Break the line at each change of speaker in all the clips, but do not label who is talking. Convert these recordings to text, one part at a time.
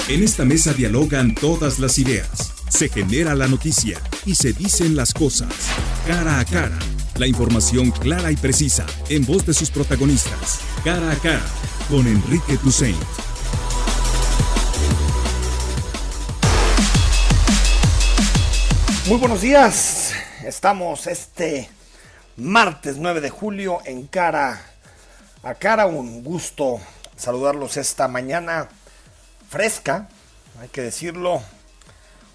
En esta mesa dialogan todas las ideas, se genera la noticia y se dicen las cosas. Cara a cara, la información clara y precisa, en voz de sus protagonistas. Cara a cara, con Enrique Tusain.
Muy buenos días, estamos este martes 9 de julio en Cara a Cara. Un gusto saludarlos esta mañana fresca, hay que decirlo.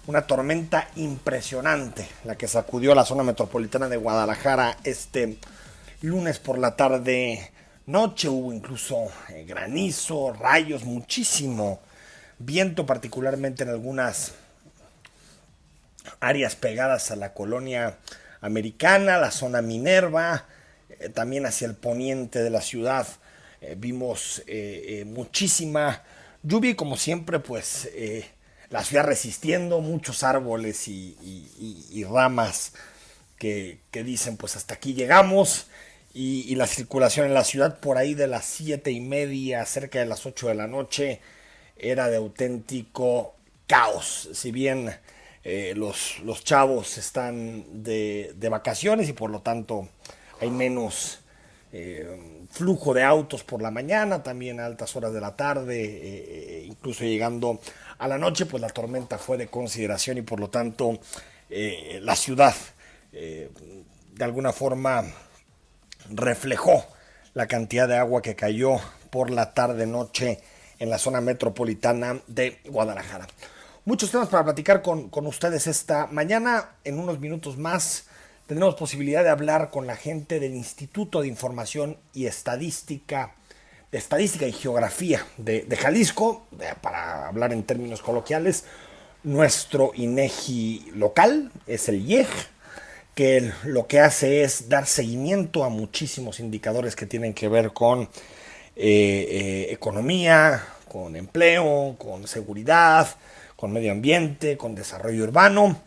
Una tormenta impresionante la que sacudió la zona metropolitana de Guadalajara este lunes por la tarde noche. Hubo incluso granizo, rayos, muchísimo viento, particularmente en algunas áreas pegadas a la colonia americana, la zona Minerva, también hacia el poniente de la ciudad. Vimos muchísima lluvia y, como siempre, pues la ciudad resistiendo, muchos árboles y ramas que dicen pues hasta aquí llegamos, y la circulación en la ciudad por ahí de las 7:30, cerca de las 8 de la noche, era de auténtico caos. Si bien los chavos están de vacaciones y por lo tanto hay menos flujo de autos por la mañana, también a altas horas de la tarde, incluso llegando a la noche, pues la tormenta fue de consideración y por lo tanto la ciudad de alguna forma reflejó la cantidad de agua que cayó por la tarde-noche en la zona metropolitana de Guadalajara. Muchos temas para platicar con ustedes esta mañana. En unos minutos más tendremos posibilidad de hablar con la gente del Instituto de Información y Estadística y Geografía de Jalisco, para hablar en términos coloquiales. Nuestro INEGI local es el IEG, que lo que hace es dar seguimiento a muchísimos indicadores que tienen que ver con economía, con empleo, con seguridad, con medio ambiente, con desarrollo urbano.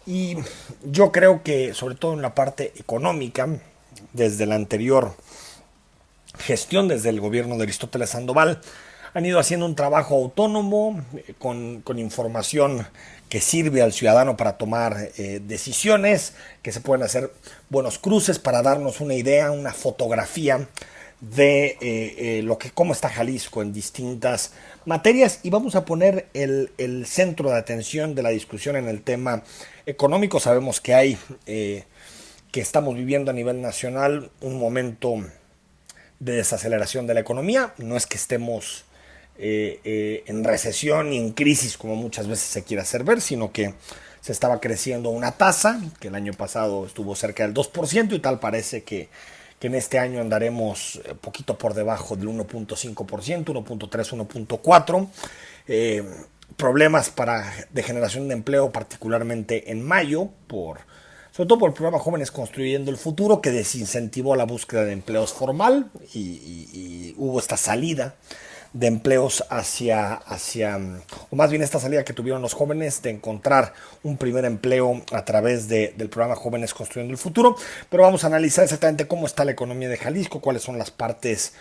Y yo creo que, sobre todo en la parte económica, desde la anterior gestión, desde el gobierno de Aristóteles Sandoval, han ido haciendo un trabajo autónomo, con información que sirve al ciudadano para tomar decisiones, que se pueden hacer buenos cruces para darnos una idea, una fotografía de cómo está Jalisco en distintas materias. Y vamos a poner el centro de atención de la discusión en el tema económico. Sabemos que que estamos viviendo a nivel nacional un momento de desaceleración de la economía. No es que estemos en recesión ni en crisis, como muchas veces se quiere hacer ver, sino que se estaba creciendo una tasa que el año pasado estuvo cerca del 2% y tal parece que en este año andaremos poquito por debajo del 1.5%, 1.3, 1.4%. Problemas de generación de empleo, particularmente en mayo, sobre todo por el programa Jóvenes Construyendo el Futuro, que desincentivó la búsqueda de empleos formal y hubo esta salida de empleos o más bien esta salida que tuvieron los jóvenes de encontrar un primer empleo a través del programa Jóvenes Construyendo el Futuro. Pero vamos a analizar exactamente cómo está la economía de Jalisco, cuáles son las partes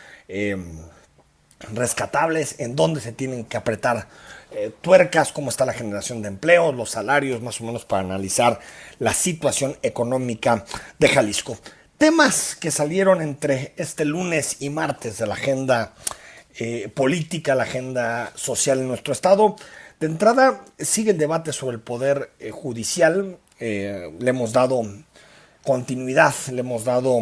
rescatables, en dónde se tienen que apretar tuercas, cómo está la generación de empleos, los salarios, más o menos, para analizar la situación económica de Jalisco. Temas que salieron entre este lunes y martes de la agenda política, la agenda social en nuestro estado. De entrada, sigue el debate sobre el poder judicial. Le hemos dado continuidad, le hemos dado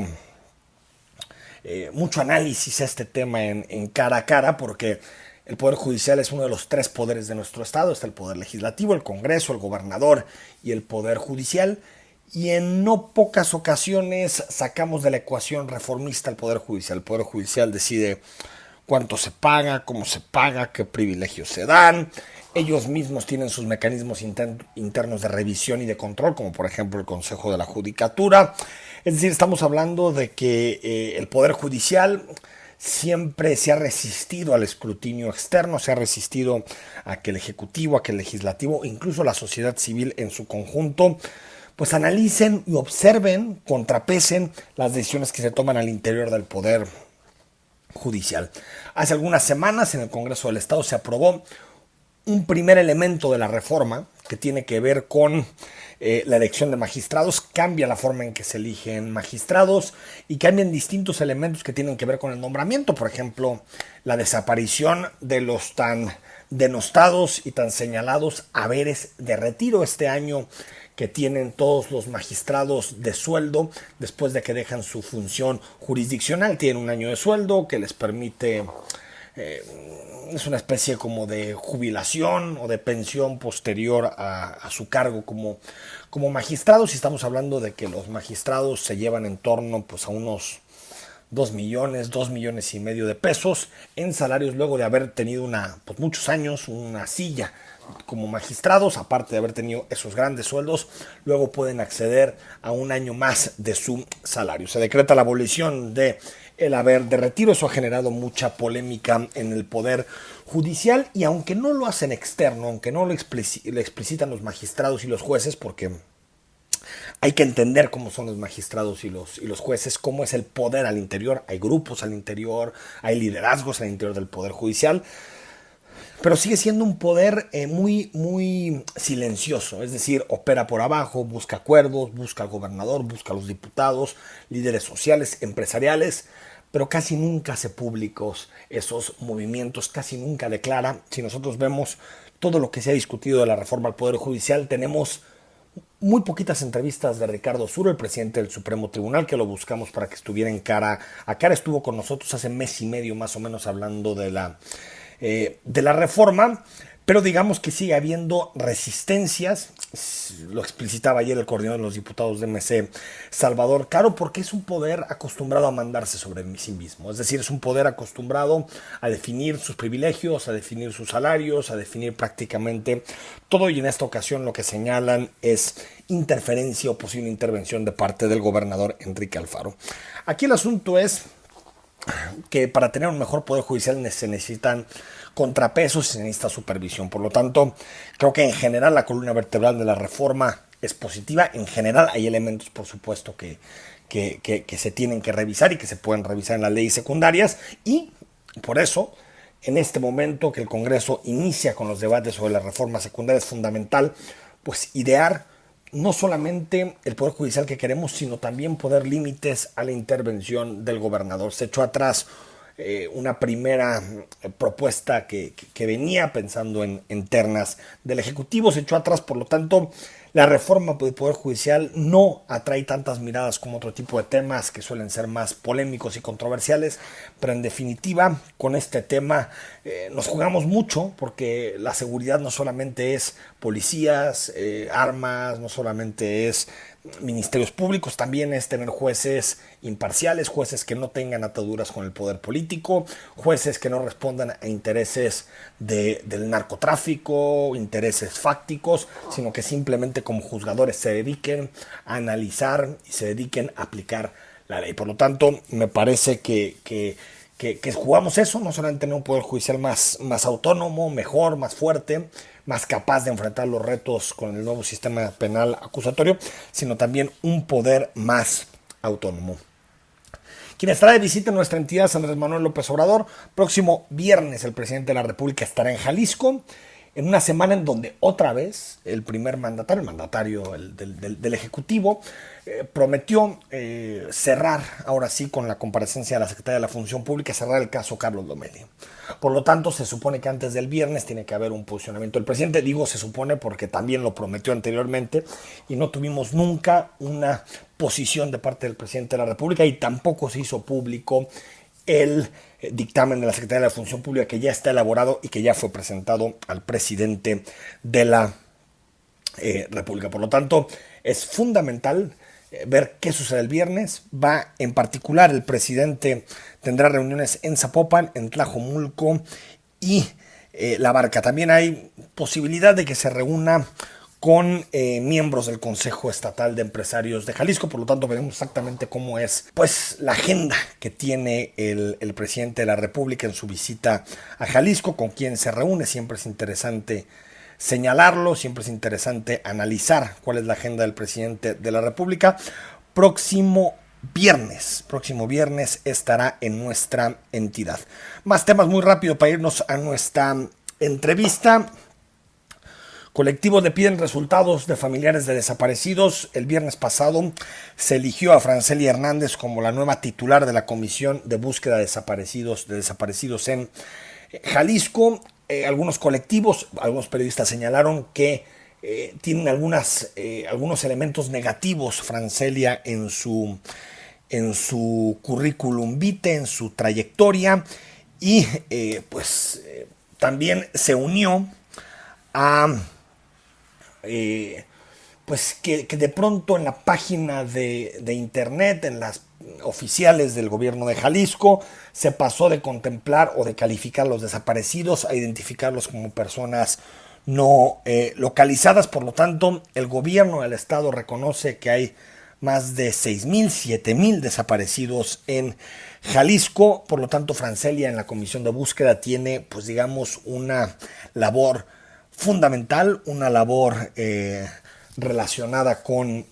mucho análisis a este tema en Cara a Cara, porque el poder judicial es uno de los tres poderes de nuestro estado. Está el poder legislativo, el Congreso, el gobernador y el poder judicial. Y en no pocas ocasiones sacamos de la ecuación reformista al poder judicial. El poder judicial decide cuánto se paga, cómo se paga, qué privilegios se dan. Ellos mismos tienen sus mecanismos internos de revisión y de control, como por ejemplo el Consejo de la Judicatura. Es decir, estamos hablando de que el Poder Judicial siempre se ha resistido al escrutinio externo, se ha resistido a que el Ejecutivo, a que el Legislativo, incluso la sociedad civil en su conjunto, pues analicen y observen, contrapesen las decisiones que se toman al interior del Poder Judicial. Hace algunas semanas en el Congreso del Estado se aprobó un primer elemento de la reforma que tiene que ver con la elección de magistrados, cambia la forma en que se eligen magistrados y cambian distintos elementos que tienen que ver con el nombramiento. Por ejemplo, la desaparición de los tan denostados y tan señalados haberes de retiro este año que tienen todos los magistrados de sueldo después de que dejan su función jurisdiccional. Tienen un año de sueldo que les permite... es una especie como de jubilación o de pensión posterior a su cargo como magistrados, y estamos hablando de que los magistrados se llevan en torno pues, a unos 2 millones y medio de pesos en salarios luego de haber tenido pues, muchos años una silla como magistrados. Aparte de haber tenido esos grandes sueldos, luego pueden acceder a un año más de su salario. Se decreta la abolición de el haber de retiro. Eso ha generado mucha polémica en el Poder Judicial, y aunque no lo hacen externo, aunque no lo explicitan los magistrados y los jueces, porque hay que entender cómo son los magistrados y los jueces, cómo es el poder al interior. Hay grupos al interior, hay liderazgos al interior del Poder Judicial, pero sigue siendo un poder muy silencioso, es decir, opera por abajo, busca acuerdos, busca al gobernador, busca a los diputados, líderes sociales, empresariales, pero casi nunca hace públicos esos movimientos, casi nunca declara. Si nosotros vemos todo lo que se ha discutido de la reforma al Poder Judicial, tenemos muy poquitas entrevistas de Ricardo Suro, el presidente del Supremo Tribunal, que lo buscamos para que estuviera en cara a cara. Estuvo con nosotros hace mes y medio más o menos hablando de la reforma, pero digamos que sigue habiendo resistencias. Lo explicitaba ayer el coordinador de los diputados de MC, Salvador Caro, porque es un poder acostumbrado a mandarse sobre sí mismo. Es decir, es un poder acostumbrado a definir sus privilegios, a definir sus salarios, a definir prácticamente todo, y en esta ocasión lo que señalan es interferencia o posible intervención de parte del gobernador Enrique Alfaro. Aquí el asunto es que para tener un mejor poder judicial se necesitan contrapesos y se necesita supervisión. Por lo tanto, creo que en general la columna vertebral de la reforma es positiva. En general hay elementos, por supuesto, que se tienen que revisar y que se pueden revisar en las leyes secundarias, y por eso en este momento que el Congreso inicia con los debates sobre la reforma secundaria es fundamental pues idear no solamente el Poder Judicial que queremos, sino también poner límites a la intervención del gobernador. Se echó atrás una primera propuesta que venía pensando en ternas del Ejecutivo, se echó atrás. Por lo tanto, la reforma del Poder Judicial no atrae tantas miradas como otro tipo de temas que suelen ser más polémicos y controversiales, pero en definitiva, con este tema nos jugamos mucho, porque la seguridad no solamente es policías, armas, no solamente es ministerios públicos, también es tener jueces imparciales, jueces que no tengan ataduras con el poder político, jueces que no respondan a intereses del narcotráfico, intereses fácticos, sino que simplemente como juzgadores se dediquen a analizar y se dediquen a aplicar la ley. Por lo tanto, me parece que jugamos eso, no solamente tener un poder judicial más autónomo, mejor, más fuerte, más capaz de enfrentar los retos con el nuevo sistema penal acusatorio, sino también un poder más autónomo. Quien estará de visita en nuestra entidad es Andrés Manuel López Obrador. Próximo viernes el presidente de la República estará en Jalisco, en una semana en donde otra vez el primer mandatario, del Ejecutivo, prometió cerrar, ahora sí, con la comparecencia de la Secretaría de la Función Pública, cerrar el caso Carlos Lomelí. Por lo tanto, se supone que antes del viernes tiene que haber un posicionamiento del presidente. Digo se supone porque también lo prometió anteriormente y no tuvimos nunca una posición de parte del presidente de la República, y tampoco se hizo público el dictamen de la Secretaría de la Función Pública, que ya está elaborado y que ya fue presentado al presidente de la República. Por lo tanto, es fundamental ver qué sucede el viernes. En particular, el presidente tendrá reuniones en Zapopan, en Tlajomulco y La Barca. También hay posibilidad de que se reúna con miembros del Consejo Estatal de Empresarios de Jalisco. Por lo tanto, veremos exactamente cómo es pues la agenda que tiene el presidente de la República en su visita a Jalisco, con quién se reúne. Siempre es interesante señalarlo, siempre es interesante analizar cuál es la agenda del presidente de la República. Próximo viernes estará en nuestra entidad. Más temas muy rápido para irnos a nuestra entrevista. Colectivos le piden resultados de familiares de desaparecidos. El viernes pasado se eligió a Francely Hernández como la nueva titular de la Comisión de Búsqueda de Desaparecidos en Jalisco. Algunos colectivos, algunos periodistas señalaron que tienen algunos elementos negativos Francely en su currículum vitae, en su trayectoria, y también se unió a pues que de pronto en la página de internet, en las oficiales del gobierno de Jalisco, se pasó de contemplar o de calificar a los desaparecidos a identificarlos como personas no localizadas. Por lo tanto, el gobierno del estado reconoce que hay más de 6,000, 7,000 desaparecidos en Jalisco. Por lo tanto, Francely en la comisión de búsqueda tiene, pues digamos, una labor fundamental, una labor relacionada con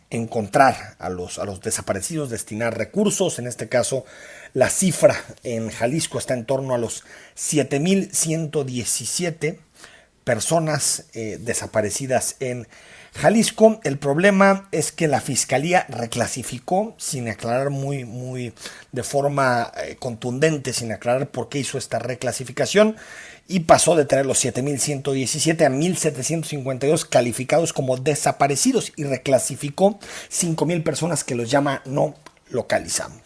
encontrar a los desaparecidos, destinar recursos. En este caso, la cifra en Jalisco está en torno a los 7,117 personas desaparecidas en Jalisco. El problema es que la fiscalía reclasificó sin aclarar muy de forma contundente, sin aclarar por qué hizo esta reclasificación, y pasó de tener los 7,117 a 1,752 calificados como desaparecidos, y reclasificó 5,000 personas que los llama no localizados.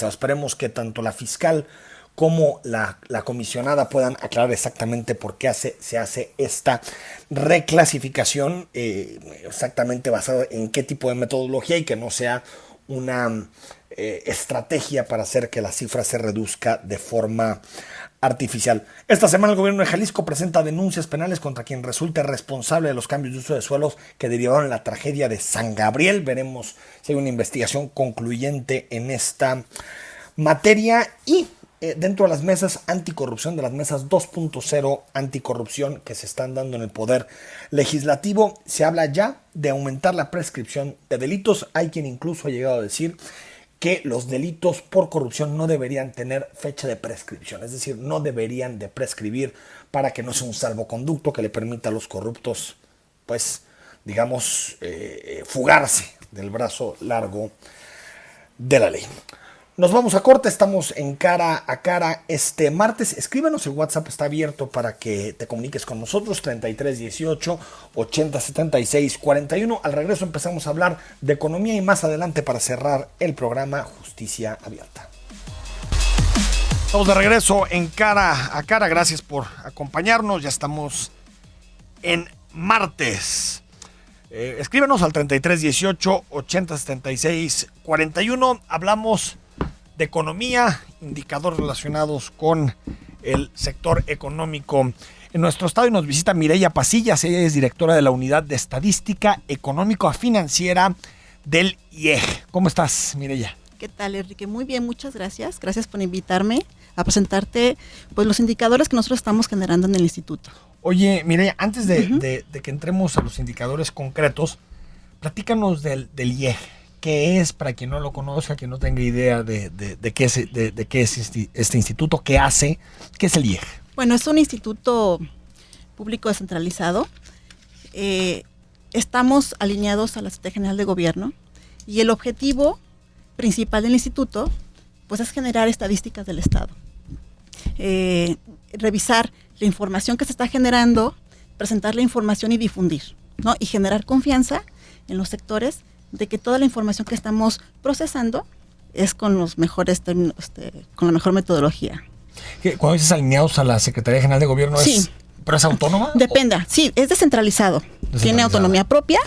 Esperemos que tanto la fiscal como la comisionada puedan aclarar exactamente por qué se hace esta reclasificación, exactamente basado en qué tipo de metodología, y que no sea una estrategia para hacer que la cifra se reduzca de forma artificial. Esta semana el gobierno de Jalisco presenta denuncias penales contra quien resulte responsable de los cambios de uso de suelos que derivaron en la tragedia de San Gabriel. Veremos si hay una investigación concluyente en esta materia. Y dentro de las mesas anticorrupción, de las mesas 2.0 anticorrupción que se están dando en el Poder Legislativo, se habla ya de aumentar la prescripción de delitos. Hay quien incluso ha llegado a decir que los delitos por corrupción no deberían tener fecha de prescripción, es decir, no deberían de prescribir para que no sea un salvoconducto que le permita a los corruptos, pues, digamos, fugarse del brazo largo de la ley. Nos vamos a corte, estamos en Cara a Cara este martes. Escríbanos, el WhatsApp está abierto para que te comuniques con nosotros, 3318 8076 41. Al regreso empezamos a hablar de economía y más adelante, para cerrar el programa, Justicia Abierta. Estamos de regreso en Cara a Cara, gracias por acompañarnos, ya estamos en martes. Escríbenos al 3318 8076 41. Hablamos de economía, indicadores relacionados con el sector económico en nuestro estado, y nos visita Mireya Pasillas. Ella es directora de la Unidad de Estadística Económica Financiera del IEG. ¿Cómo estás, Mireya?
¿Qué tal, Enrique? Muy bien, muchas gracias. Gracias por invitarme a presentarte, pues, los indicadores que nosotros estamos generando en el instituto.
Oye, Mireya, antes de que entremos a los indicadores concretos, platícanos del IEG. ¿Qué es, para quien no lo conozca, quien no tenga idea de qué es este instituto? ¿Qué hace? ¿Qué es el IEG?
Bueno, es un instituto público descentralizado. Estamos alineados a la Secretaría General de Gobierno, y el objetivo principal del instituto, pues, es generar estadísticas del Estado. Revisar la información que se está generando, presentar la información y difundir, ¿no? Y generar confianza en los sectores de que toda la información que estamos procesando es con los mejores términos, con la mejor metodología.
Cuando dices alineados a la Secretaría General de Gobierno,
sí.
¿Pero es autónoma?
Depende, sí, es descentralizado. Tiene autonomía propia,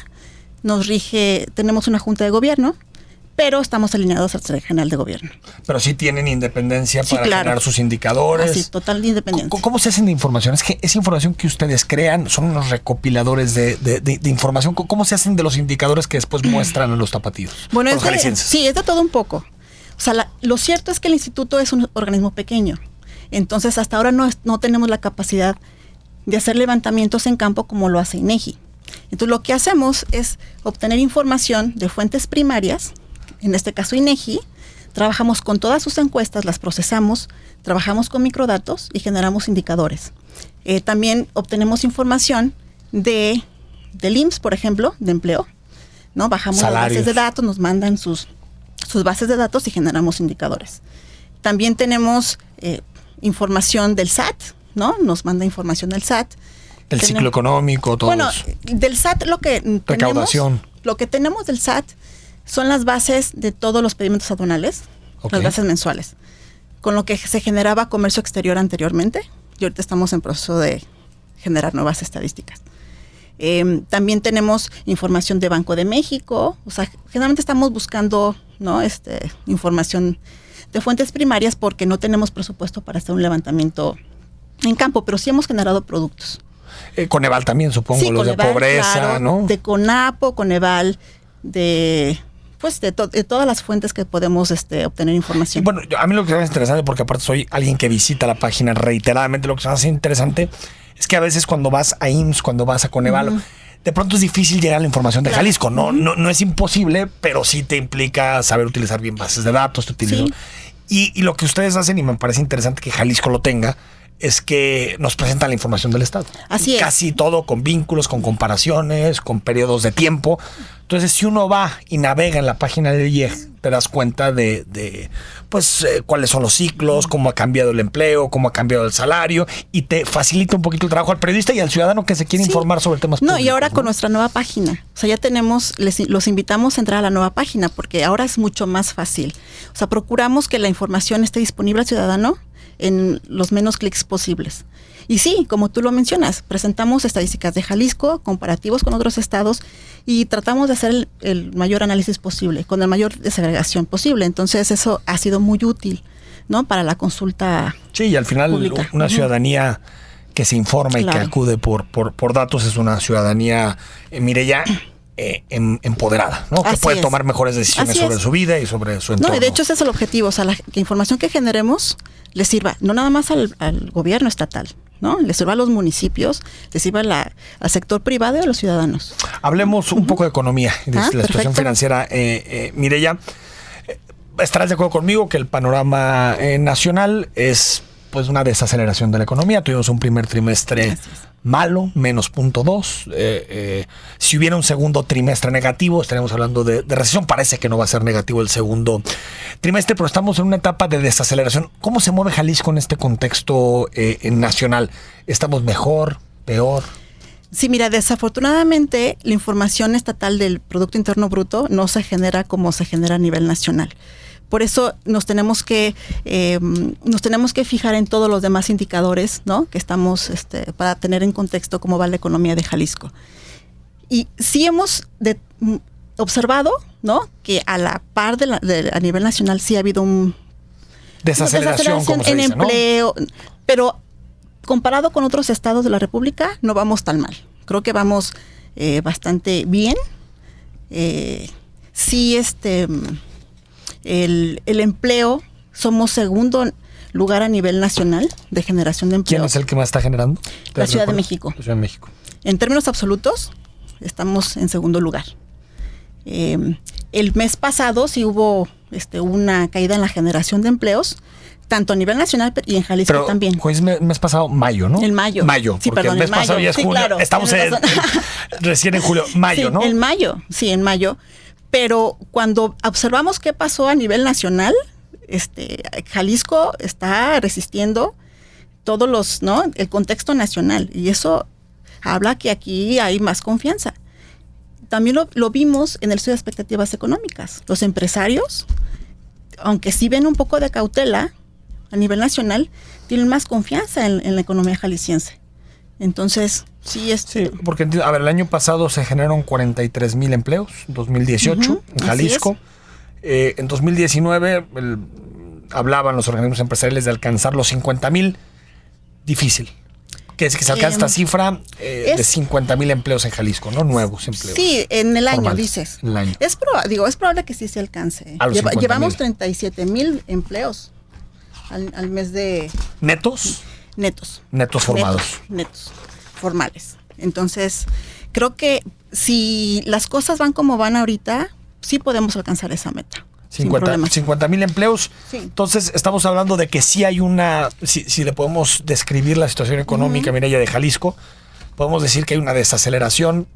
nos rige, tenemos una junta de gobierno, pero estamos alineados a la Secretaría General de Gobierno.
Pero sí tienen independencia, sí, para generar sus indicadores.
Sí, total independencia.
¿Cómo se hacen de información? Es que esa información que ustedes crean son unos recopiladores de información. ¿Cómo se hacen de los indicadores que después muestran a los tapatíos?
Bueno, sí, es de todo un poco. O sea, lo cierto es que el instituto es un organismo pequeño. Entonces, hasta ahora no tenemos la capacidad de hacer levantamientos en campo como lo hace INEGI. Entonces, lo que hacemos es obtener información de fuentes primarias, en este caso INEGI. Trabajamos con todas sus encuestas, las procesamos, trabajamos con microdatos y generamos indicadores. También obtenemos información del IMSS, por ejemplo, de empleo, ¿no? Bajamos
Salarios.
las bases de datos, nos mandan sus bases de datos y generamos indicadores. También tenemos información del SAT, ¿no? Nos manda información del SAT.
El ciclo económico, todo
Bueno,
eso.
del SAT
Recaudación.
lo que tenemos del SAT son las bases de todos los pedimentos aduanales,
Ok.
las bases mensuales, con lo que se generaba comercio exterior anteriormente, y ahorita estamos en proceso de generar nuevas estadísticas. También tenemos información de Banco de México, o sea, generalmente estamos buscando, ¿no? Información de fuentes primarias porque no tenemos presupuesto para hacer un levantamiento en campo, pero sí hemos generado productos.
Coneval también, supongo,
Sí,
los
Coneval,
de pobreza,
claro,
¿no?
de CONAPO, Coneval, de todas las fuentes que podemos obtener información.
Y bueno, a mí lo que me hace interesante, porque aparte soy alguien que visita la página reiteradamente, lo que se me hace interesante es que a veces cuando vas a IMSS, cuando vas a Coneval, de pronto es difícil llegar a la información de Jalisco. No es imposible, pero sí te implica saber utilizar bien bases de datos.
Sí.
Y lo que ustedes hacen, y me parece interesante que Jalisco lo tenga, es que nos presentan la información del Estado.
Así es.
Casi todo con vínculos, con comparaciones, con periodos de tiempo. Entonces, si uno va y navega en la página del IEG, te das cuenta de cuáles son los ciclos, cómo ha cambiado el empleo, cómo ha cambiado el salario, y te facilita un poquito el trabajo al periodista y al ciudadano que se quiere
Sí.
informar sobre temas
No,
públicos.
y ahora con nuestra nueva página. O sea, ya tenemos, los invitamos a entrar a la nueva página porque ahora es mucho más fácil. O sea, procuramos que la información esté disponible al ciudadano en los menos clics posibles. Y sí, como tú lo mencionas, presentamos estadísticas de Jalisco, comparativos con otros estados y tratamos de hacer el mayor análisis posible, con la mayor desagregación posible. Entonces eso ha sido muy útil, ¿no? Para la consulta.
Sí, y al final
pública.
una ciudadanía que se informa y que
Claro.
acude por datos es una ciudadanía, Mireya, empoderada, ¿no? Que
Así
puede
es.
tomar mejores decisiones
Así
sobre
es.
su vida y sobre su entorno.
No, y de hecho ese es el objetivo, o sea, la información que generemos le sirva no nada más al gobierno estatal, ¿no? Le sirva a los municipios, le sirva al sector privado y a los ciudadanos.
Hablemos un poco de economía y de la situación
Perfecto.
financiera. Mireya, estarás de acuerdo conmigo que el panorama nacional es pues una desaceleración de la economía. Tuvimos un primer trimestre
Así es.
malo, menos 0.2. Si hubiera un segundo trimestre negativo, estaríamos hablando de recesión. Parece que no va a ser negativo el segundo trimestre, pero estamos en una etapa de desaceleración. ¿Cómo se mueve Jalisco en este contexto nacional? ¿Estamos mejor, peor?
Sí, mira, desafortunadamente la información estatal del Producto Interno Bruto no se genera como se genera a nivel nacional. Por eso nos tenemos que fijar en todos los demás indicadores, ¿no? Que estamos para tener en contexto cómo va la economía de Jalisco. Y sí hemos observado, ¿no? Que a la par a nivel nacional sí ha habido un
Desaceleración, como se
en
dice, ¿no?
empleo, pero comparado con otros estados de la República no vamos tan mal. Creo que vamos bastante bien. Sí, el empleo, somos segundo lugar a nivel nacional de generación de empleo.
¿Quién es el que más está generando?
La Ciudad de México.
La Ciudad de México.
En términos absolutos, estamos en segundo lugar. El mes pasado sí hubo una caída en la generación de empleos, tanto a nivel nacional y en Jalisco
Pero
también.
Pues mes pasado, mayo, ¿no?
En mayo.
Mayo,
Sí,
porque
perdón,
el mes
en mayo.
pasado ya es
Sí,
junio.
claro,
Estamos
tienes razón.
recién en julio. Mayo,
Sí,
¿no?
en mayo. Pero cuando observamos qué pasó a nivel nacional, Jalisco está resistiendo todos los, ¿no? El contexto nacional. Y eso habla que aquí hay más confianza. También lo vimos en el estudio de expectativas económicas. Los empresarios, aunque sí ven un poco de cautela a nivel nacional, tienen más confianza en la economía jalisciense. Entonces, sí,
Sí, porque a ver, el año pasado se generaron 43,000 empleos, 2018 en Jalisco. En 2019 hablaban los organismos empresariales de alcanzar los 50,000. Difícil. Que se alcanza esta cifra de 50,000 empleos en Jalisco, ¿no? Nuevos empleos.
Sí, en el año,
formales,
dices.
en el año.
Es probable que sí se alcance.
A los 50,000.
Llevamos 37,000 empleos al mes de
¿Netos?
netos.
Netos formados.
Netos formales. Entonces, creo que si las cosas van como van ahorita, sí podemos alcanzar esa meta. sin problema.
50,000 empleos.
Sí.
Entonces, estamos hablando de que sí hay si le podemos describir la situación económica, Mireya, de Jalisco, podemos decir que hay una desaceleración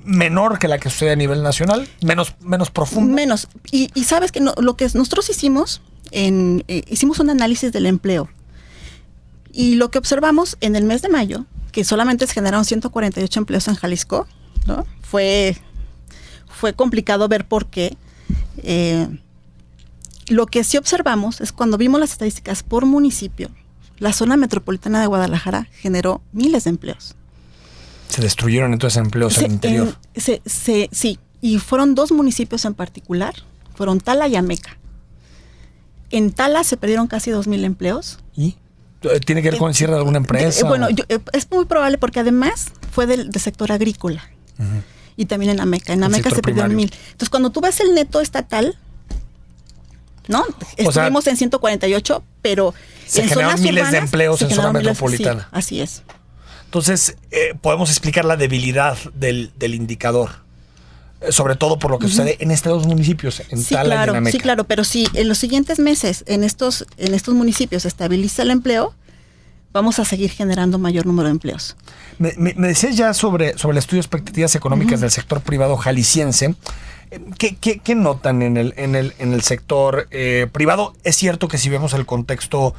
menor que la que sucede a nivel nacional, menos profundo.
Menos. Y sabes que lo que nosotros hicimos, hicimos un análisis del empleo. Y lo que observamos en el mes de mayo, que solamente se generaron 148 empleos en Jalisco, ¿no? Fue complicado ver por qué. Lo que sí observamos es cuando vimos las estadísticas por municipio, la zona metropolitana de Guadalajara generó miles de empleos.
Se destruyeron entonces empleos en el interior.
Sí, y fueron 2 municipios en particular, fueron Tala y Ameca. En Tala se perdieron casi 2,000 empleos.
¿Y? ¿Tiene que ver con el cierre de alguna empresa?
Bueno, es muy probable porque además fue del sector agrícola. Uh-huh. Y también en Ameca. En Ameca se perdieron 1,000. Entonces, cuando tú ves el neto estatal, ¿no? Estuvimos en 148, pero
se generaron miles de empleos en zona metropolitana.
Sí, así es.
Entonces, podemos explicar la debilidad del indicador, sobre todo por lo que sucede en estos 2 municipios, en Tala y en Ameca.
Sí, claro, pero si en los siguientes meses en estos municipios se estabiliza el empleo, vamos a seguir generando mayor número de empleos.
Me decías ya sobre el estudio de expectativas económicas del sector privado jalisciense. ¿Qué notan en el sector privado? Es cierto que si vemos el contexto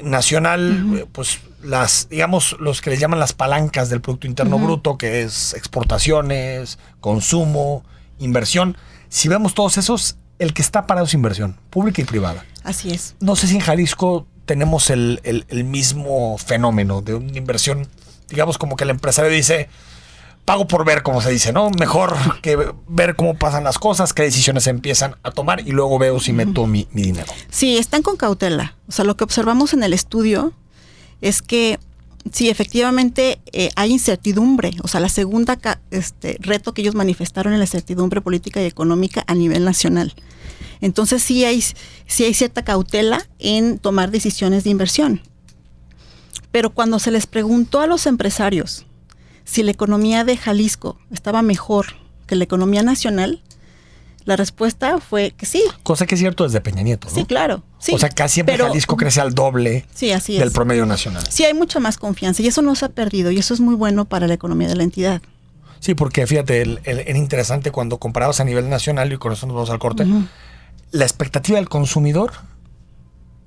nacional, pues los que les llaman las palancas del Producto Interno Bruto, que es exportaciones, consumo, inversión. Si vemos todos esos, el que está parado es inversión, pública y privada.
Así es.
No sé si en Jalisco tenemos el mismo fenómeno de una inversión, digamos como que el empresario dice, pago por ver, como se dice, ¿no? Mejor que ver cómo pasan las cosas, qué decisiones se empiezan a tomar y luego veo si meto mi dinero.
Sí, están con cautela. O sea, lo que observamos en el estudio es que sí, efectivamente hay incertidumbre. O sea, la segunda reto que ellos manifestaron es la incertidumbre política y económica a nivel nacional. Entonces sí hay cierta cautela en tomar decisiones de inversión. Pero cuando se les preguntó a los empresarios si la economía de Jalisco estaba mejor que la economía nacional, la respuesta fue que sí.
Cosa que es cierto desde Peña Nieto, ¿no?
Sí, claro. Sí,
o sea, casi siempre Jalisco crece al doble del promedio nacional.
Sí, hay mucha más confianza y eso no se ha perdido y eso es muy bueno para la economía de la entidad.
Sí, porque fíjate, era interesante cuando comparabas a nivel nacional, y con eso nos vamos al corte, la expectativa del consumidor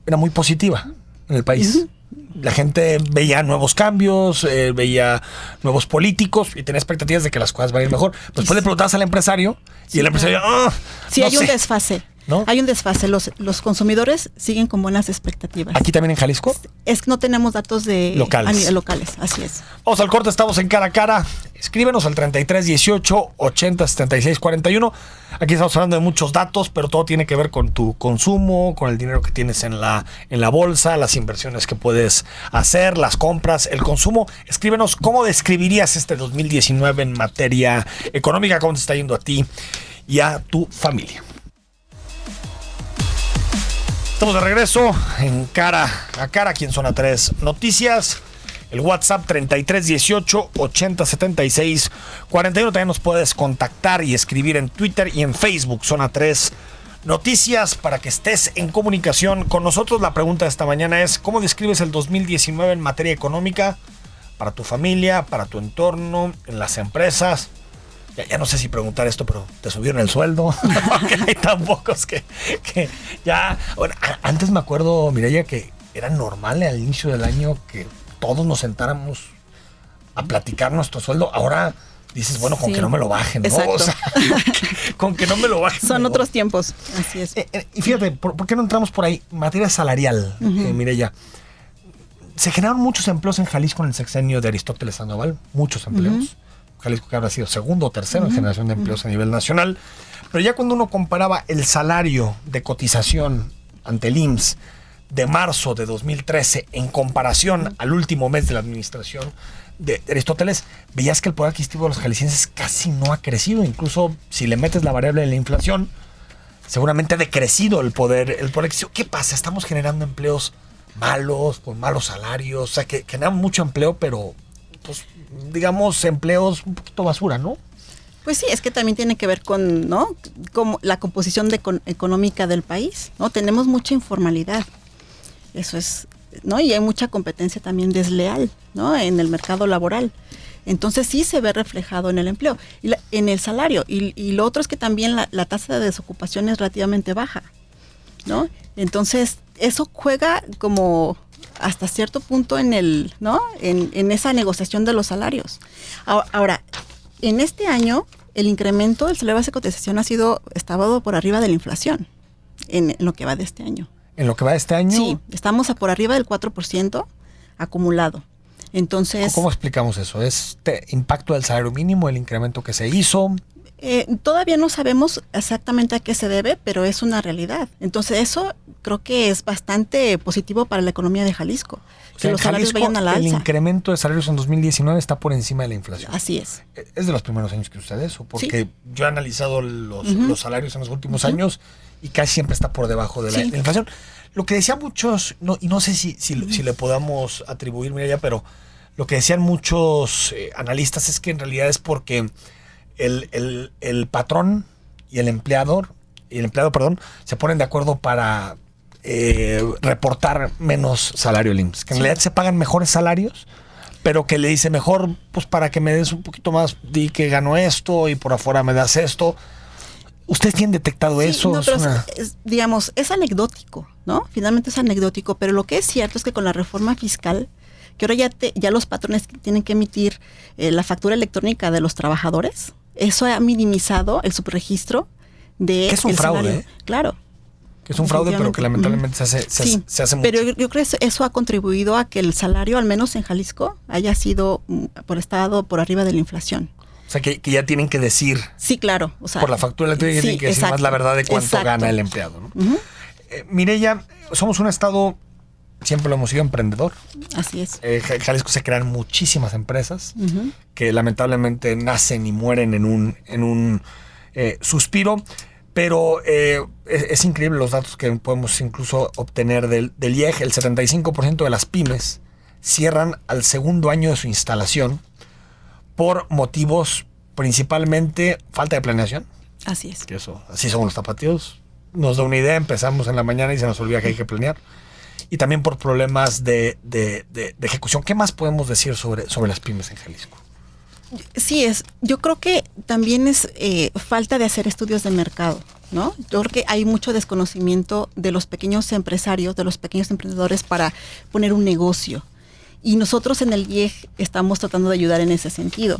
era muy positiva en el país. La gente veía nuevos cambios, veía nuevos políticos y tenía expectativas de que las cosas van a ir mejor. Después le preguntabas al empresario y el empresario,
sí, hay un desfase. ¿No? Hay un desfase. Los consumidores siguen con buenas expectativas.
¿Aquí también en Jalisco?
Es que no tenemos datos locales, así es.
Vamos al corte, estamos en Cara a Cara. Escríbenos al 33 18 80 76 41. Aquí estamos hablando de muchos datos, pero todo tiene que ver con tu consumo, con el dinero que tienes en la bolsa, las inversiones que puedes hacer, las compras, el consumo. Escríbenos cómo describirías este 2019 en materia económica, cómo te está yendo a ti y a tu familia. Estamos de regreso en Cara a Cara, aquí en Zona 3 Noticias. El WhatsApp 33 18 80 76 41. También nos puedes contactar y escribir en Twitter y en Facebook, Zona 3 Noticias, para que estés en comunicación con nosotros. La pregunta de esta mañana es: ¿cómo describes el 2019 en materia económica para tu familia, para tu entorno, en las empresas? Ya no sé si preguntar esto, pero ¿te subieron el sueldo? Hay tan pocos que ya... Bueno, antes me acuerdo, Mireya, que era normal al inicio del año que todos nos sentáramos a platicar nuestro sueldo. Ahora dices, bueno, con que no me lo bajen, ¿no?
Exacto.
O sea, con que no me lo bajen.
Son otros tiempos, así es.
Y fíjate, ¿por qué no entramos por ahí? Materia salarial, Mireya. Se generaron muchos empleos en Jalisco en el sexenio de Aristóteles Sandoval, muchos empleos. Jalisco que habrá sido segundo o tercero en generación de empleos a nivel nacional. Pero ya cuando uno comparaba el salario de cotización ante el IMSS de marzo de 2013 en comparación al último mes de la administración de Aristóteles, veías que el poder adquisitivo de los jaliscienses casi no ha crecido. Incluso si le metes la variable de la inflación, seguramente ha decrecido el poder adquisitivo. ¿Qué pasa? Estamos generando empleos malos, con malos salarios, o sea, que generan mucho empleo, pero pues digamos empleos un poquito basura, ¿no?
Pues sí, es que también tiene que ver con, ¿no?, como la composición económica del país, ¿no? Tenemos mucha informalidad, eso es, ¿no? Y hay mucha competencia también desleal, ¿no?, en el mercado laboral. Entonces sí se ve reflejado en el empleo, en el salario. Y lo otro es que también la tasa de desocupación es relativamente baja, ¿no? Entonces eso juega como hasta cierto punto en esa negociación de los salarios. Ahora, en este año el incremento del salario base de cotización estaba por arriba de la inflación en lo que va de este año.
¿En lo que va de este año?
Sí, estamos por arriba del 4% acumulado. Entonces,
¿cómo explicamos eso? ¿Es impacto del salario mínimo, el incremento que se hizo?
Todavía no sabemos exactamente a qué se debe, pero es una realidad. Entonces eso creo que es bastante positivo para la economía de Jalisco.
O sea,
que los salarios vayan a la alza.
El incremento de salarios en 2019 está por encima de la inflación.
Así es.
¿Es de los primeros años que usted eso? Porque
sí.
Yo he analizado los salarios en los últimos años y casi siempre está por debajo de la inflación. Lo que decían muchos, y no sé si le podamos atribuir, Mireya, pero lo que decían muchos analistas es que en realidad es porque el patrón y el empleado, se ponen de acuerdo para reportar menos salario al IMSS. Que en realidad se pagan mejores salarios, pero que le dice mejor, pues para que me des un poquito más, di que gano esto y por afuera me das esto. ¿Ustedes tienen detectado eso?
No, pero digamos, es anecdótico, ¿no? Finalmente es anecdótico, pero lo que es cierto es que con la reforma fiscal, que ahora ya los patrones tienen que emitir la factura electrónica de los trabajadores, eso ha minimizado el subregistro de
que es un fraude,
salario. Claro.
Que es un fraude, pero que lamentablemente se hace mucho.
Pero yo creo que eso ha contribuido a que el salario, al menos en Jalisco, haya sido por arriba de la inflación.
O sea, que ya tienen que decir.
Sí, claro. O sea,
por la factura electrónica tienen que decir más la verdad de cuánto gana el empleado, ¿no? Mireya, somos un estado, siempre lo hemos sido, emprendedor.
Así es.
En Jalisco se crean muchísimas empresas que lamentablemente nacen y mueren en un suspiro. Pero es increíble los datos que podemos incluso obtener del IEG. El 75% de las pymes cierran al segundo año de su instalación por motivos principalmente falta de planeación.
Así es.
Que eso, así somos los tapatíos. Nos da una idea, empezamos en la mañana y se nos olvida que hay que planear. Y también por problemas de ejecución. ¿Qué más podemos decir sobre las pymes en Jalisco?
Sí, yo creo que también es falta de hacer estudios de mercado, ¿no? Yo creo que hay mucho desconocimiento de los pequeños empresarios, de los pequeños emprendedores para poner un negocio. Y nosotros en el IEG estamos tratando de ayudar en ese sentido.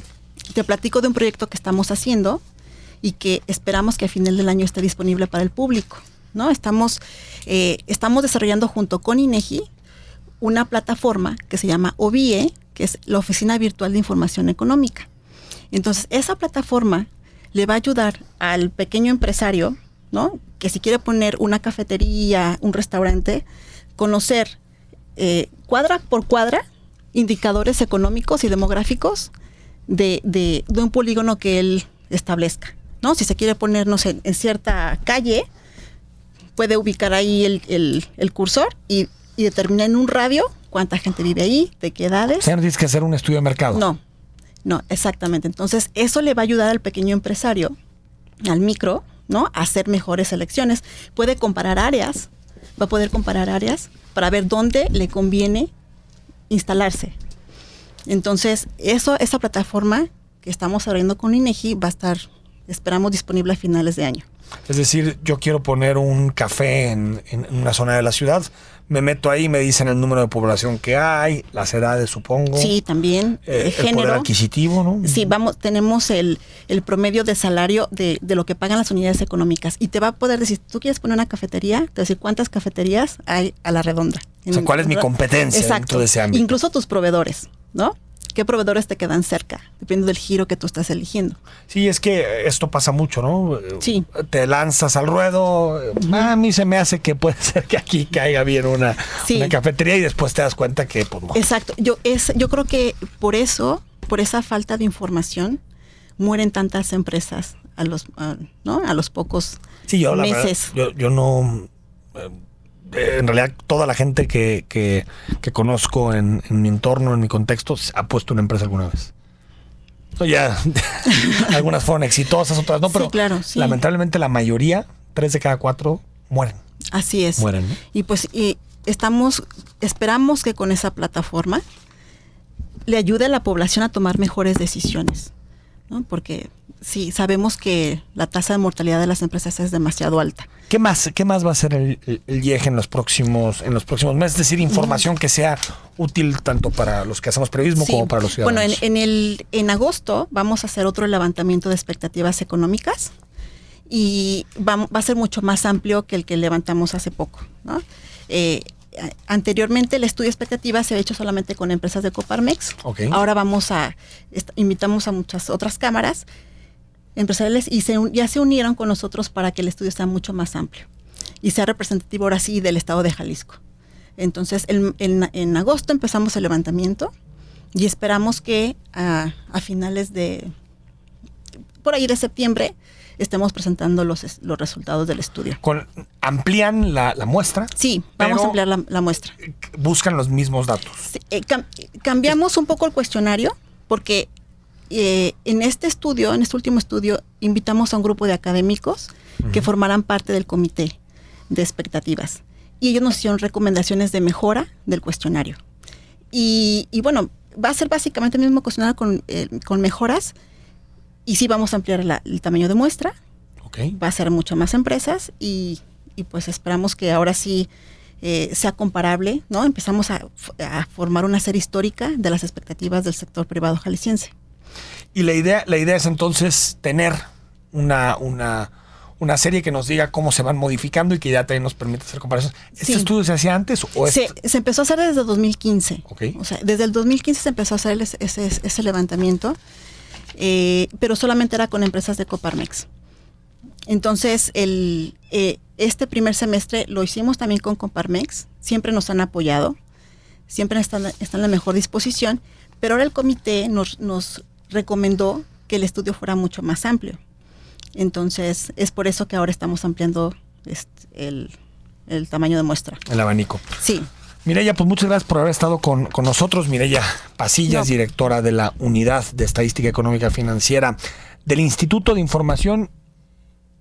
Te platico de un proyecto que estamos haciendo y que esperamos que a final del año esté disponible para el público, ¿no? Estamos desarrollando junto con INEGI una plataforma que se llama OVIE, que es la Oficina Virtual de Información Económica. Entonces, esa plataforma le va a ayudar al pequeño empresario, ¿no? Que si quiere poner una cafetería, un restaurante, conocer cuadra por cuadra indicadores económicos y demográficos de un polígono que él establezca, ¿no? Si se quiere poner, no sé, en cierta calle, puede ubicar ahí el cursor y determinar en un radio cuánta gente vive ahí, de qué edades.
O sea, no tienes que hacer un estudio de mercado.
No, exactamente. Entonces, eso le va a ayudar al pequeño empresario, al micro, ¿no? A hacer mejores elecciones. Va a poder comparar áreas para ver dónde le conviene instalarse. Entonces, esa plataforma que estamos abriendo con INEGI va a estar, esperamos, disponible a finales de año.
Es decir, yo quiero poner un café en una zona de la ciudad, me meto ahí, me dicen el número de población que hay, las edades, supongo.
Sí, también,
el
género.
Poder adquisitivo, ¿no?
Sí, tenemos el promedio de salario de lo que pagan las unidades económicas y te va a poder decir, tú quieres poner una cafetería, te va a decir cuántas cafeterías hay a la redonda.
O sea, ¿cuál es mi competencia dentro de ese ámbito?
Incluso tus proveedores, ¿no? ¿Qué proveedores te quedan cerca? Depende del giro que tú estás eligiendo.
Sí, es que esto pasa mucho, ¿no?
Sí.
Te lanzas al ruedo. A mí se me hace que puede ser que aquí caiga bien una cafetería y después te das cuenta que pues no.
Exacto. Yo creo que por esa falta de información, mueren tantas empresas a los pocos meses.
La verdad, yo no... en realidad toda la gente que conozco en mi entorno, en mi contexto, ha puesto una empresa alguna vez. Ya algunas fueron exitosas, otras no, pero
sí, claro, sí.
Lamentablemente la mayoría, 3 de cada 4, mueren.
Así es.
Mueren, ¿no?
Y pues esperamos que con esa plataforma le ayude a la población a tomar mejores decisiones, ¿no? Porque sí, sabemos que la tasa de mortalidad de las empresas es demasiado alta.
¿Qué más va a hacer el IEG en los próximos meses? Es decir, información que sea útil tanto para los que hacemos periodismo como para los ciudadanos.
Bueno, en agosto vamos a hacer otro levantamiento de expectativas económicas y va a ser mucho más amplio que el que levantamos hace poco, ¿no? Anteriormente el estudio de expectativas se había hecho solamente con empresas de Coparmex.
Okay.
Ahora invitamos a muchas otras cámaras empresariales y ya se unieron con nosotros para que el estudio sea mucho más amplio y sea representativo ahora sí del estado de Jalisco. Entonces en agosto empezamos el levantamiento y esperamos que a finales por ahí de septiembre estemos presentando los resultados del estudio.
¿Amplían la muestra?
Sí, vamos a ampliar la muestra.
¿Buscan los mismos datos?
Sí, cambiamos un poco el cuestionario porque en este último estudio, invitamos a un grupo de académicos que formarán parte del comité de expectativas y ellos nos hicieron recomendaciones de mejora del cuestionario. Y bueno, va a ser básicamente el mismo cuestionario con mejoras. Y sí vamos a ampliar el tamaño de muestra.
Okay.
Va a ser mucho más empresas y pues esperamos que ahora sí sea comparable, ¿no? Empezamos a formar una serie histórica de las expectativas del sector privado jalisciense.
Y la idea es entonces tener una serie que nos diga cómo se van modificando y que ya también nos permite hacer comparaciones. ¿Este estudio se hacía antes?
Se empezó a hacer desde 2015.
Okay.
O sea, desde el 2015 se empezó a hacer ese levantamiento. Pero solamente era con empresas de Coparmex. Entonces, este primer semestre lo hicimos también con Coparmex. Siempre nos han apoyado, siempre están en la mejor disposición, pero ahora el comité nos recomendó que el estudio fuera mucho más amplio. Entonces, es por eso que ahora estamos ampliando el tamaño de muestra.
El abanico.
Sí.
Mireya, pues muchas gracias por haber estado con nosotros. Mireya Pasillas, directora de la Unidad de Estadística Económica Financiera del Instituto de Información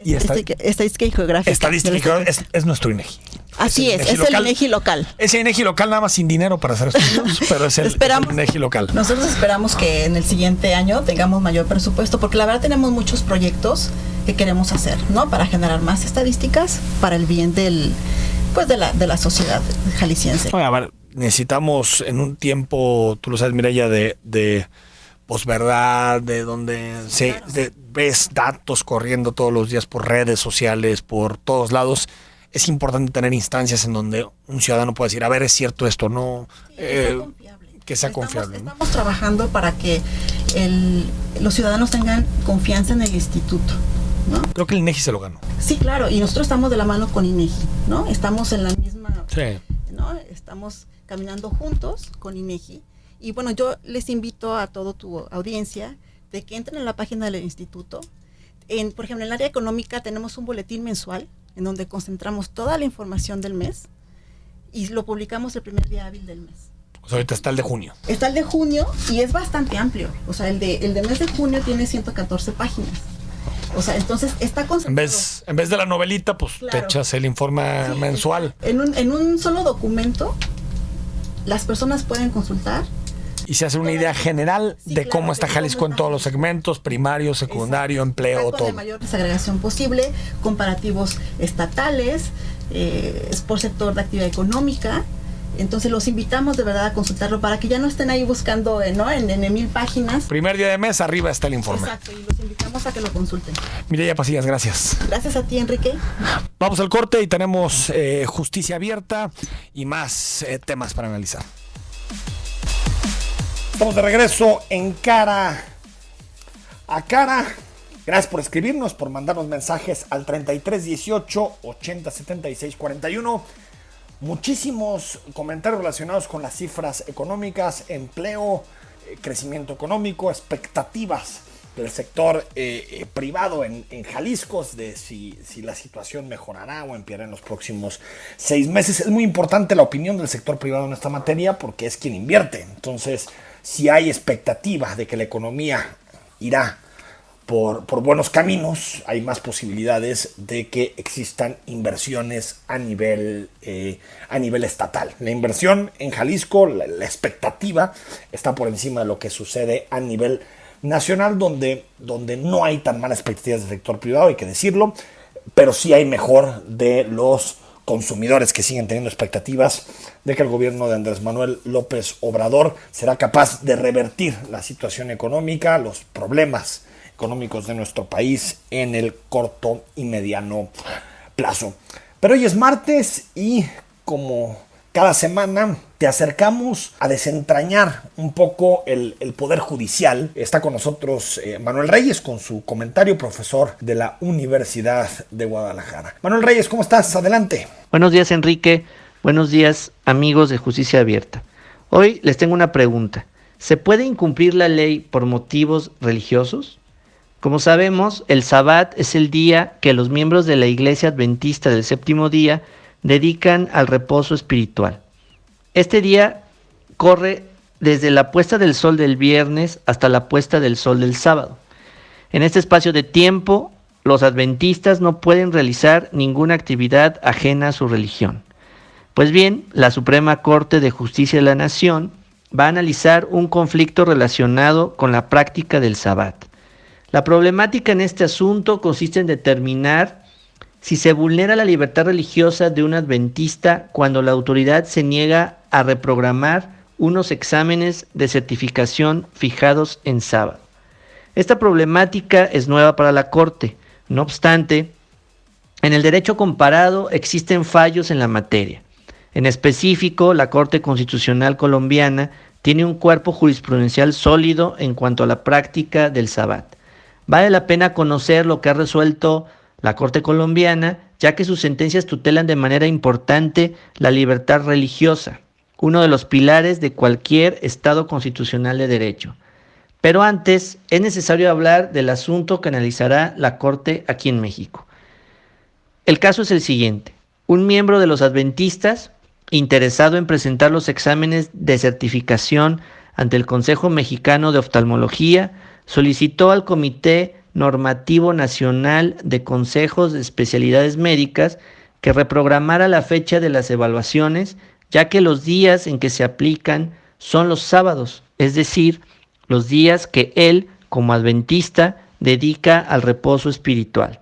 y
Estadística y Geográfica.
Estadística y Geográfica es nuestro INEGI.
Así es el INEGI local.
Ese INEGI local nada más sin dinero para hacer estudios, pero es el INEGI local.
Nosotros esperamos que en el siguiente año tengamos mayor presupuesto, porque la verdad tenemos muchos proyectos que queremos hacer, ¿no? Para generar más estadísticas para el bien de la sociedad jalisciense.
A ver, necesitamos en un tiempo, tú lo sabes, Mireya, de posverdad, de donde ves datos corriendo todos los días por redes sociales, por todos lados. Es importante tener instancias en donde un ciudadano pueda decir, a ver, es cierto esto, no, que sea confiable. ¿No?
Estamos trabajando para que los ciudadanos tengan confianza en el instituto, ¿no?
Creo que el INEGI se lo ganó.
Sí, claro, y nosotros estamos de la mano con INEGI, ¿no? Estamos en la misma, ¿no? Estamos caminando juntos con INEGI. Y bueno, yo les invito a toda tu audiencia de que entren en la página del instituto. Por ejemplo, en el área económica tenemos un boletín mensual en donde concentramos toda la información del mes y lo publicamos el primer día hábil del mes.
O sea, ahorita está el de junio.
Está el de junio y es bastante amplio. O sea, el de mes de junio tiene 114 páginas. O sea, entonces está concentrado.
En vez de la novelita, pues claro, te echas el informe mensual.
En un solo documento, las personas pueden consultar.
Y se hace una idea general de cómo está Jalisco en todos los segmentos, primario, secundario, empleo, todo.
La mayor desagregación posible, comparativos estatales, por sector de actividad económica. Entonces los invitamos de verdad a consultarlo para que ya no estén ahí buscando en 1000 páginas.
Primer día de mes, arriba está el informe.
Exacto, y los invitamos a que lo consulten.
Mireya Pasillas, gracias.
Gracias a ti, Enrique.
Vamos al corte y tenemos justicia abierta y más temas para analizar.
Estamos de regreso en Cara a Cara. Gracias por escribirnos, por mandarnos mensajes al 3318 80 76 41. Muchísimos comentarios relacionados con las cifras económicas, empleo, crecimiento económico, expectativas del sector privado en Jalisco, de si la situación mejorará o empeorará en los próximos 6 meses. Es muy importante la opinión del sector privado en esta materia porque es quien invierte. Entonces, si hay expectativas de que la economía irá por buenos caminos, hay más posibilidades de que existan inversiones a nivel estatal. La inversión en Jalisco, la expectativa está por encima de lo que sucede a nivel nacional, donde no hay tan malas expectativas del sector privado, hay que decirlo, pero sí hay mejor de los consumidores, que siguen teniendo expectativas de que el gobierno de Andrés Manuel López Obrador será capaz de revertir la situación económica, los problemas económicos de nuestro país en el corto y mediano plazo. Pero hoy es martes y, como cada semana, te acercamos a desentrañar un poco el Poder Judicial. Está con nosotros Manuel Reyes con su comentario, profesor de la Universidad de Guadalajara. Manuel Reyes, ¿cómo estás? Adelante.
Buenos días, Enrique. Buenos días, amigos de Justicia Abierta. Hoy les tengo una pregunta. ¿Se puede incumplir la ley por motivos religiosos? Como sabemos, el Sabbat es el día que los miembros de la Iglesia Adventista del Séptimo Día dedican al reposo espiritual. Este día corre desde la puesta del sol del viernes hasta la puesta del sol del sábado. En este espacio de tiempo, los adventistas no pueden realizar ninguna actividad ajena a su religión. Pues bien, la Suprema Corte de Justicia de la Nación va a analizar un conflicto relacionado con la práctica del Sabbat. La problemática en este asunto consiste en determinar si se vulnera la libertad religiosa de un adventista cuando la autoridad se niega a reprogramar unos exámenes de certificación fijados en sábado. Esta problemática es nueva para la Corte. No obstante, en el derecho comparado existen fallos en la materia. En específico, la Corte Constitucional colombiana tiene un cuerpo jurisprudencial sólido en cuanto a la práctica del Sabbat. Vale la pena conocer lo que ha resuelto la Corte colombiana, ya que sus sentencias tutelan de manera importante la libertad religiosa, uno de los pilares de cualquier Estado constitucional de derecho. Pero antes es necesario hablar del asunto que analizará la Corte aquí en México. El caso es el siguiente. Un miembro de los adventistas, interesado en presentar los exámenes de certificación ante el Consejo Mexicano de Oftalmología, solicitó al Comité Normativo Nacional de Consejos de Especialidades Médicas que reprogramara la fecha de las evaluaciones, ya que los días en que se aplican son los sábados, es decir, los días que él, como adventista, dedica al reposo espiritual.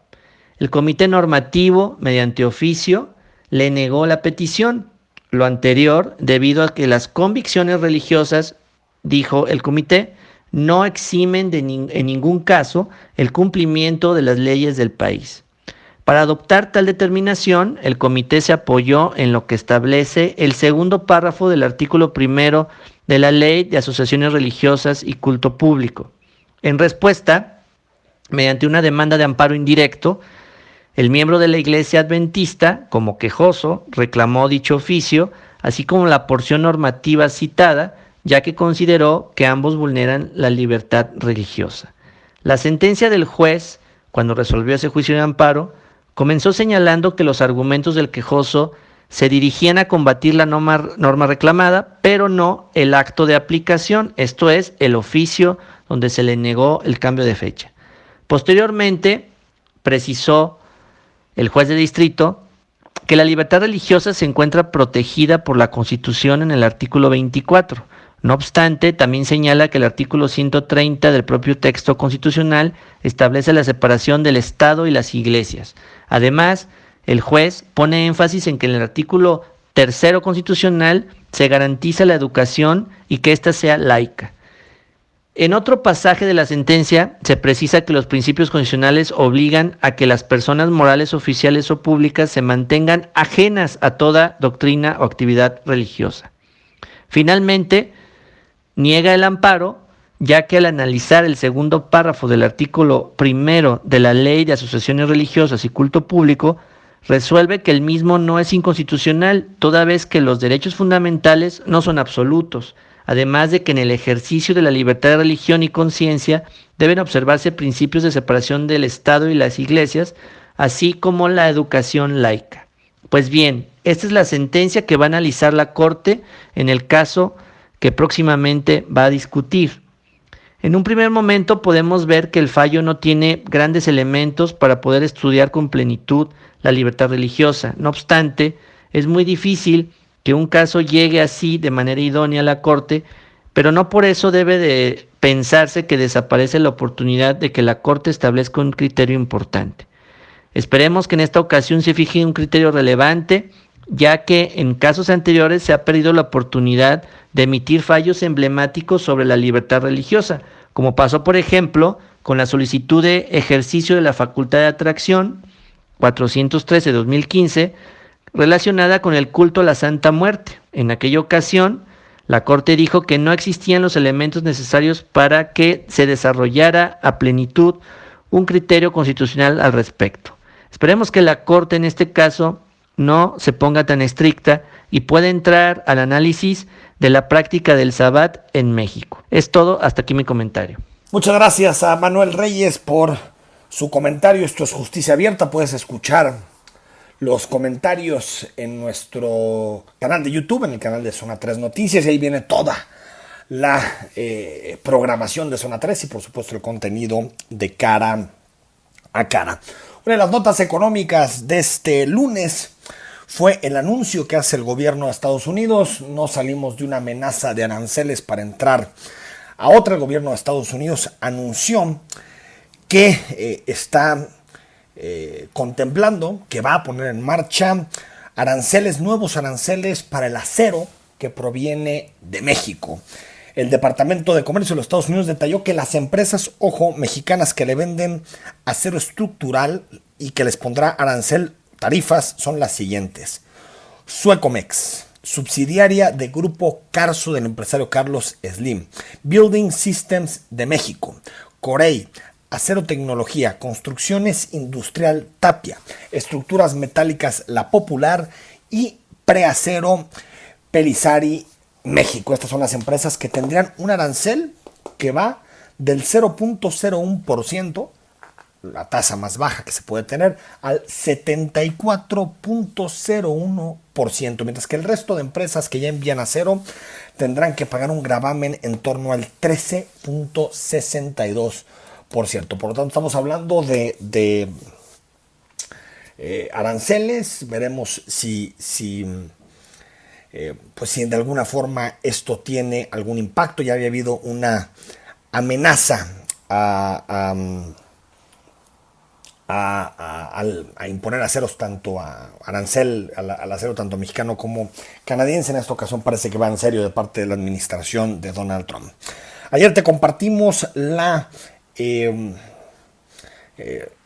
El Comité Normativo, mediante oficio, le negó la petición. Lo anterior, debido a que las convicciones religiosas, dijo el comité, no eximen en ningún caso el cumplimiento de las leyes del país. Para adoptar tal determinación, el comité se apoyó en lo que establece el segundo párrafo del artículo 1 de la Ley de Asociaciones Religiosas y Culto Público. En respuesta, mediante una demanda de amparo indirecto, el miembro de la Iglesia Adventista, como quejoso, reclamó dicho oficio, así como la porción normativa citada, ya que consideró que ambos vulneran la libertad religiosa. La sentencia del juez, cuando resolvió ese juicio de amparo, comenzó señalando que los argumentos del quejoso se dirigían a combatir la norma reclamada, pero no el acto de aplicación, esto es, el oficio donde se le negó el cambio de fecha. Posteriormente, precisó el juez de distrito que la libertad religiosa se encuentra protegida por la Constitución en el artículo 24. No obstante, también señala que el artículo 130 del propio texto constitucional establece la separación del Estado y las iglesias. Además, el juez pone énfasis en que en el artículo 3 constitucional se garantiza la educación y que ésta sea laica. En otro pasaje de la sentencia se precisa que los principios constitucionales obligan a que las personas morales oficiales o públicas se mantengan ajenas a toda doctrina o actividad religiosa. Finalmente, niega el amparo, ya que al analizar el segundo párrafo del artículo 1 de la Ley de Asociaciones Religiosas y Culto Público, resuelve que el mismo no es inconstitucional, toda vez que los derechos fundamentales no son absolutos, además de que en el ejercicio de la libertad de religión y conciencia deben observarse principios de separación del Estado y las iglesias, así como la educación laica. Pues bien, esta es la sentencia que va a analizar la Corte en el caso que próximamente va a discutir. En un primer momento podemos ver que el fallo no tiene grandes elementos para poder estudiar con plenitud la libertad religiosa. No obstante, es muy difícil que un caso llegue así de manera idónea a la Corte, pero no por eso debe de pensarse que desaparece la oportunidad de que la Corte establezca un criterio importante. Esperemos que en esta ocasión se fije un criterio relevante, ya que en casos anteriores se ha perdido la oportunidad de emitir fallos emblemáticos sobre la libertad religiosa, como pasó por ejemplo con la solicitud de ejercicio de la facultad de atracción 413-2015, relacionada con el culto a la Santa Muerte. En aquella ocasión, la Corte dijo que no existían los elementos necesarios para que se desarrollara a plenitud un criterio constitucional al respecto. Esperemos que la Corte en este caso no se ponga tan estricta y pueda entrar al análisis de la práctica del Sabbat en México. Es todo, hasta aquí mi comentario.
Muchas gracias a Manuel Reyes por su comentario. Esto es Justicia Abierta. Puedes escuchar los comentarios en nuestro canal de YouTube, en el canal de Zona 3 Noticias, y ahí viene toda la programación de Zona 3 y por supuesto el contenido de Cara a Cara. Una de las notas económicas de este lunes fue el anuncio que hace el gobierno de Estados Unidos. No salimos de una amenaza de aranceles para entrar a otra. El gobierno de Estados Unidos anunció que está contemplando, que va a poner en marcha nuevos aranceles para el acero que proviene de México. El Departamento de Comercio de los Estados Unidos detalló que las empresas, mexicanas que le venden acero estructural y que les pondrá tarifas son las siguientes: Suecomex, subsidiaria de Grupo Carso del empresario Carlos Slim; Building Systems de México; Corey; Acero Tecnología; Construcciones Industrial Tapia; Estructuras Metálicas La Popular; y Preacero Pelizari México. Estas son las empresas que tendrían un arancel que va del 0.01%, la tasa más baja que se puede tener, al 74.01%, mientras que el resto de empresas que ya envían acero tendrán que pagar un gravamen en torno al 13.62%. Por lo tanto, estamos hablando de aranceles. Veremos si de alguna forma esto tiene algún impacto. Ya había habido una amenaza a imponer aceros tanto arancel al acero tanto mexicano como canadiense. En esta ocasión parece que va en serio de parte de la administración de Donald Trump. Ayer te compartimos la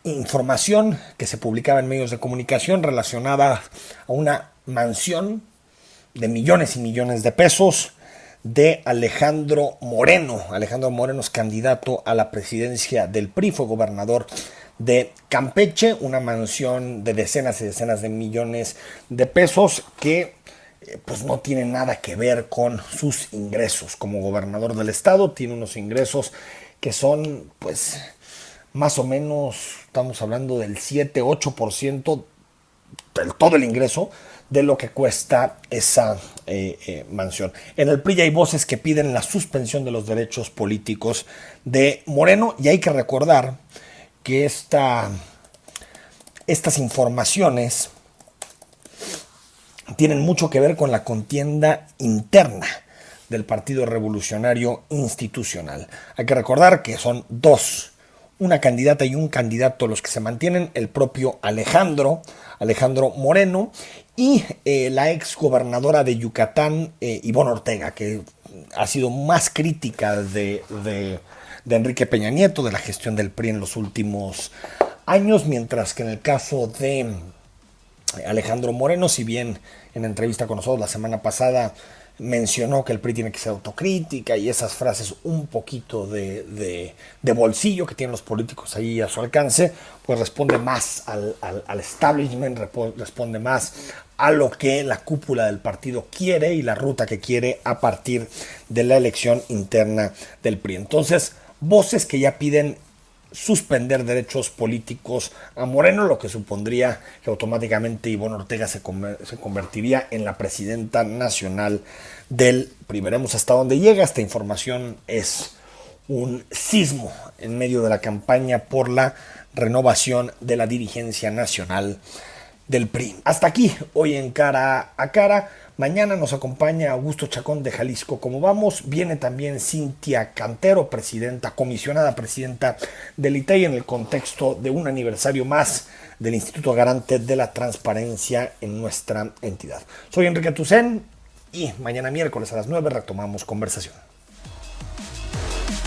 información que se publicaba en medios de comunicación relacionada a una mansión de millones y millones de pesos de Alejandro Moreno. Alejandro Moreno es candidato a la presidencia del PRI, fue gobernador de Campeche, una mansión de decenas y decenas de millones de pesos que pues no tiene nada que ver con sus ingresos. Como gobernador del estado tiene unos ingresos que son pues más o menos, estamos hablando del 7-8% del todo el ingreso de lo que cuesta esa mansión. En el PRI hay voces que piden la suspensión de los derechos políticos de Moreno, y hay que recordar que estas informaciones tienen mucho que ver con la contienda interna del Partido Revolucionario Institucional. Hay que recordar que son dos, una candidata y un candidato los que se mantienen, el propio Alejandro Moreno, y la ex gobernadora de Yucatán, Ivonne Ortega, que ha sido más crítica de Enrique Peña Nieto, de la gestión del PRI en los últimos años, mientras que en el caso de Alejandro Moreno, si bien en entrevista con nosotros la semana pasada mencionó que el PRI tiene que ser autocrítica y esas frases un poquito de bolsillo que tienen los políticos ahí a su alcance, pues responde más al establishment, responde más a lo que la cúpula del partido quiere y la ruta que quiere a partir de la elección interna del PRI. Entonces, voces que ya piden suspender derechos políticos a Moreno, lo que supondría que automáticamente Ivonne Ortega se convertiría en la presidenta nacional del PRI. Veremos hasta dónde llega. Esta información es un sismo en medio de la campaña por la renovación de la dirigencia nacional del PRI. Hasta aquí hoy en Cara a Cara. Mañana nos acompaña Augusto Chacón de Jalisco. Como vamos, viene también Cintia Cantero, comisionada presidenta del ITEI, en el contexto de un aniversario más del Instituto Garante de la Transparencia en nuestra entidad. Soy Enrique Tucen y mañana miércoles a las 9 retomamos conversación.